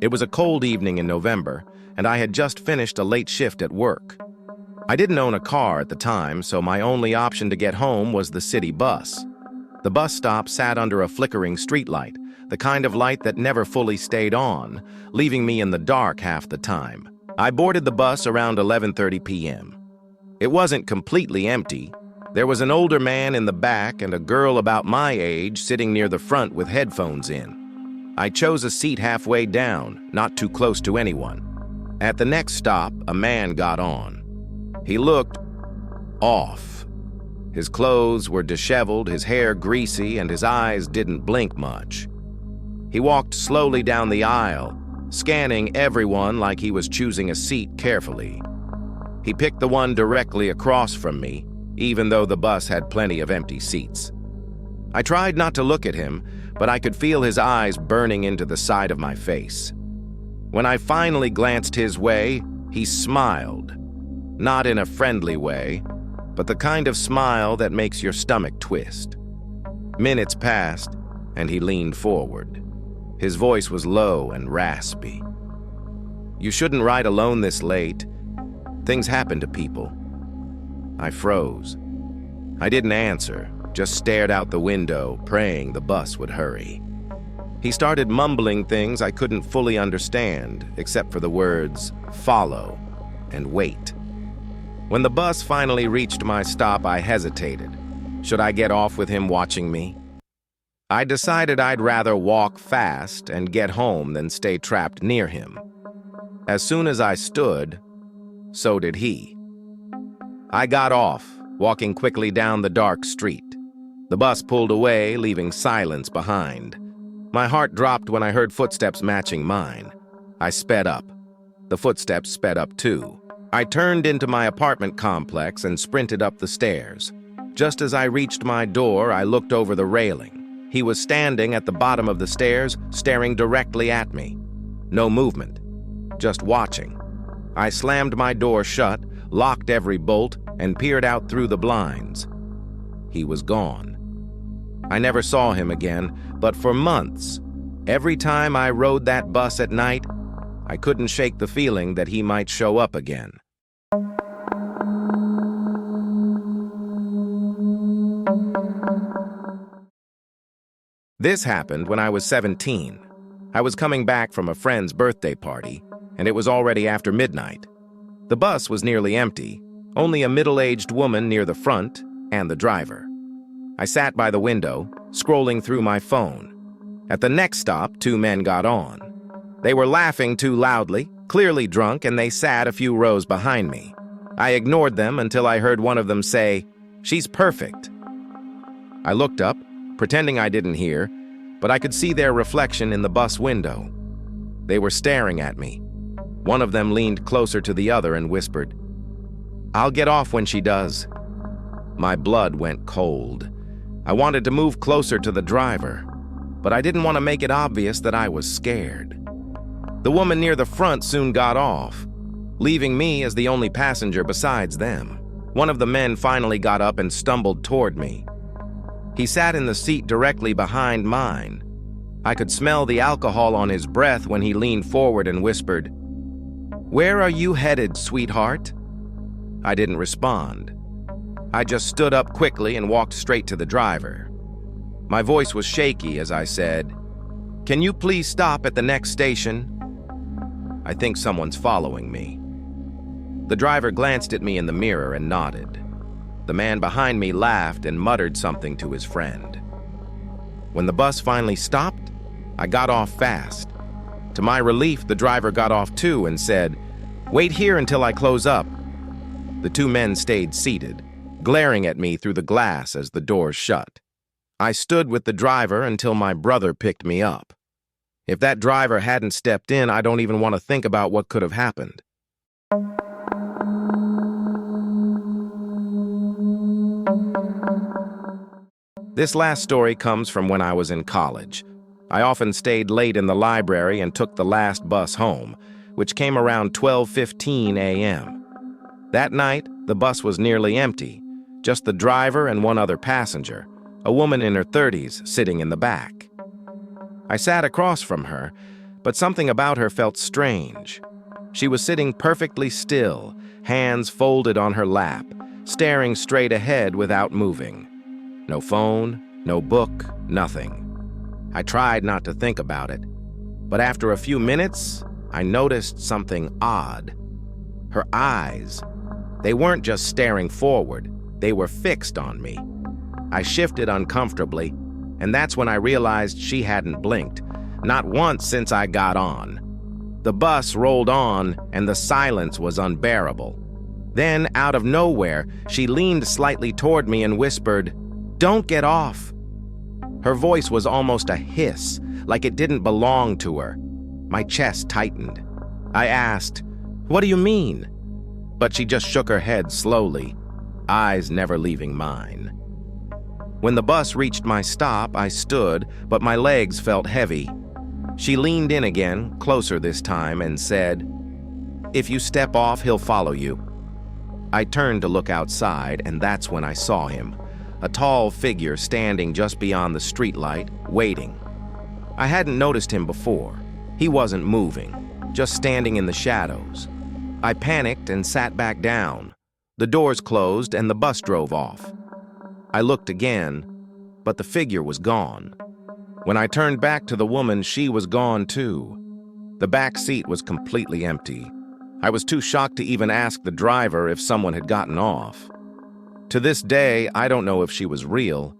It was a cold evening in November, and I had just finished a late shift at work. I didn't own a car at the time, so my only option to get home was the city bus. The bus stop sat under a flickering streetlight, the kind of light that never fully stayed on, leaving me in the dark half the time. I boarded the bus around 11:30 p.m. It wasn't completely empty. There was an older man in the back and a girl about my age sitting near the front with headphones in. I chose a seat halfway down, not too close to anyone. At the next stop, a man got on. He looked off. His clothes were disheveled, his hair greasy, and his eyes didn't blink much. He walked slowly down the aisle, scanning everyone like he was choosing a seat carefully. He picked the one directly across from me, even though the bus had plenty of empty seats. I tried not to look at him, but I could feel his eyes burning into the side of my face. When I finally glanced his way, he smiled. Not in a friendly way, but the kind of smile that makes your stomach twist. Minutes passed, and he leaned forward. His voice was low and raspy. "You shouldn't ride alone this late. Things happen to people." I froze. I didn't answer, just stared out the window, praying the bus would hurry. He started mumbling things I couldn't fully understand, except for the words, "follow," and "wait." When the bus finally reached my stop, I hesitated. Should I get off with him watching me? I decided I'd rather walk fast and get home than stay trapped near him. As soon as I stood, so did he. I got off, walking quickly down the dark street. The bus pulled away, leaving silence behind. My heart dropped when I heard footsteps matching mine. I sped up. The footsteps sped up too. I turned into my apartment complex and sprinted up the stairs. Just as I reached my door, I looked over the railing. He was standing at the bottom of the stairs, staring directly at me. No movement, just watching. I slammed my door shut, locked every bolt, and peered out through the blinds. He was gone. I never saw him again, but for months, every time I rode that bus at night, I couldn't shake the feeling that he might show up again. This happened when I was 17. I was coming back from a friend's birthday party, and it was already after midnight. The bus was nearly empty, only a middle-aged woman near the front and the driver. I sat by the window, scrolling through my phone. At the next stop, two men got on. They were laughing too loudly, clearly drunk, and they sat a few rows behind me. I ignored them until I heard one of them say, "She's perfect." I looked up, pretending I didn't hear, but I could see their reflection in the bus window. They were staring at me. One of them leaned closer to the other and whispered, "I'll get off when she does." My blood went cold. I wanted to move closer to the driver, but I didn't want to make it obvious that I was scared. The woman near the front soon got off, leaving me as the only passenger besides them. One of the men finally got up and stumbled toward me. He sat in the seat directly behind mine. I could smell the alcohol on his breath when he leaned forward and whispered, "Where are you headed, sweetheart?" I didn't respond. I just stood up quickly and walked straight to the driver. My voice was shaky as I said, "Can you please stop at the next station? I think someone's following me." The driver glanced at me in the mirror and nodded. The man behind me laughed and muttered something to his friend. When the bus finally stopped, I got off fast. To my relief, the driver got off too and said, "Wait here until I close up." The two men stayed seated, glaring at me through the glass as the doors shut. I stood with the driver until my brother picked me up. If that driver hadn't stepped in, I don't even want to think about what could have happened. This last story comes from when I was in college. I often stayed late in the library and took the last bus home, which came around 12:15 a.m. That night, the bus was nearly empty, just the driver and one other passenger, a woman in her 30s sitting in the back. I sat across from her, but something about her felt strange. She was sitting perfectly still, hands folded on her lap, staring straight ahead without moving. No phone, no book, nothing. I tried not to think about it, but after a few minutes, I noticed something odd. Her eyes. They weren't just staring forward, they were fixed on me. I shifted uncomfortably, and that's when I realized she hadn't blinked, not once since I got on. The bus rolled on, and the silence was unbearable. Then, out of nowhere, she leaned slightly toward me and whispered, "Don't get off." Her voice was almost a hiss, like it didn't belong to her. My chest tightened. I asked, "What do you mean?" But she just shook her head slowly, eyes never leaving mine. When the bus reached my stop, I stood, but my legs felt heavy. She leaned in again, closer this time, and said, "If you step off, he'll follow you." I turned to look outside, and that's when I saw him, a tall figure standing just beyond the streetlight, waiting. I hadn't noticed him before. He wasn't moving, just standing in the shadows. I panicked and sat back down. The doors closed and the bus drove off. I looked again, but the figure was gone. When I turned back to the woman, she was gone too. The back seat was completely empty. I was too shocked to even ask the driver if someone had gotten off. To this day, I don't know if she was real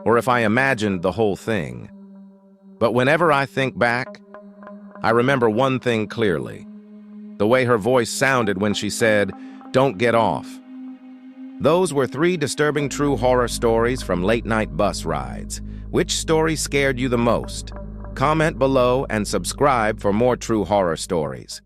or if I imagined the whole thing. But whenever I think back, I remember one thing clearly: the way her voice sounded when she said, "Don't get off." Those were 3 disturbing true horror stories from late-night bus rides. Which story scared you the most? Comment below and subscribe for more true horror stories.